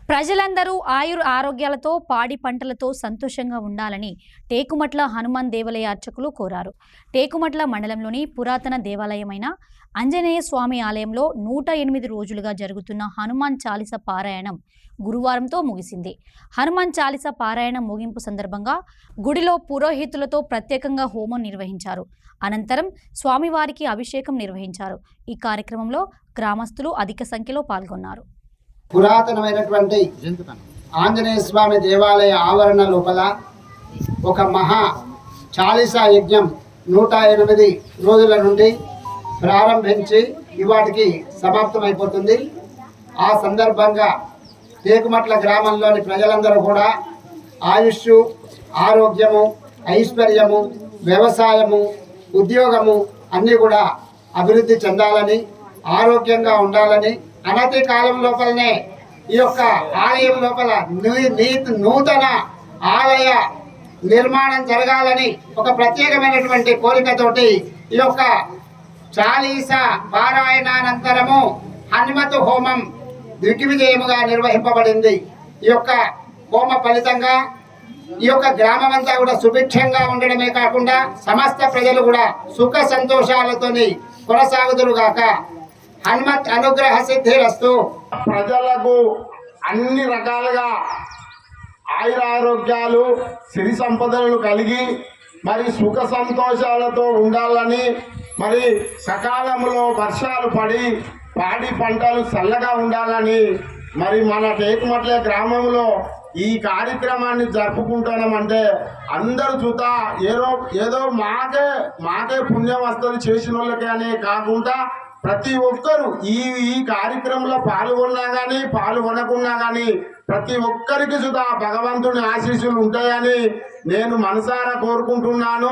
ప్రజలందరూ ఆరోగ్యాలతో పాడి పంటలతో సంతోషంగా ఉండాలని టేకుమట్ల హనుమాన్ దేవాలయ అర్చకులు కోరారు. టేకుమట్ల మండలంలోని పురాతన దేవాలయమైన ఆంజనేయ స్వామి ఆలయంలో 108 రోజులుగా జరుగుతున్న హనుమాన్ చాలీస పారాయణం గురువారంతో ముగిసింది. హనుమాన్ చాలీస పారాయణం ముగింపు సందర్భంగా గుడిలో పురోహితులతో ప్రత్యేకంగా హోమం నిర్వహించారు. అనంతరం స్వామివారికి అభిషేకం నిర్వహించారు. ఈ కార్యక్రమంలో గ్రామస్తులు అధిక సంఖ్యలో పాల్గొన్నారు. పురాతనమైనటువంటి ఆంజనేయ స్వామి దేవాలయ ఆవరణ లోపల ఒక మహా చాలీసా యజ్ఞం 108 రోజుల నుండి ప్రారంభించి ఇవాటికి సమాప్తమైపోతుంది. ఆ సందర్భంగా టేకుమట్ల గ్రామంలోని ప్రజలందరూ కూడా ఆయుష్, ఆరోగ్యము, ఐశ్వర్యము, వ్యవసాయము, ఉద్యోగము అన్నీ కూడా అభివృద్ధి చెందాలని, ఆరోగ్యంగా ఉండాలని, అనతి కాలం లోపలనే ఈ యొక్క ఆలయం లోపల నూతన ఆలయ నిర్మాణం జరగాలని ఒక ప్రత్యేకమైనటువంటి కోరికతోటి ఈ యొక్క చాలీస పారాయణానంతరము హనుమతు హోమం దిగ్విజయముగా నిర్వహింపబడింది. ఈ యొక్క హోమ ఫలితంగా ఈ యొక్క గ్రామం అంతా కూడా సుభిక్షంగా ఉండడమే కాకుండా సమస్త ప్రజలు కూడా సుఖ సంతోషాలతోని కొనసాగుదురుగాక. హనుమత్ అనుగ్రహ సిద్ధిరస్తు. ప్రజలకు అన్ని రకాలుగా ఆయురారోగ్యాలు, సిరి సంపదలను కలిగి మరి సుఖ సంతోషాలతో ఉండాలని, మరి సకాలంలో వర్షాలు పడి పాడి పంటలు చల్లగా ఉండాలని మరి మన టేకుమట్ల గ్రామంలో ఈ కార్యక్రమాన్ని జరుపుకుంటున్నామంటే అందరూ చూతా ఏదో మాకే పుణ్యం వస్తుంది చేసిన వాళ్ళకే అనే కాకుండా ప్రతి ఒక్కరు ఈ కార్యక్రమంలో పాల్గొన్నా కానీ పాల్గొనకున్నా కానీ ప్రతి ఒక్కరికి సుధా భగవంతుని ఆశీస్సులు ఉంటాయని నేను మనసారా కోరుకుంటున్నాను.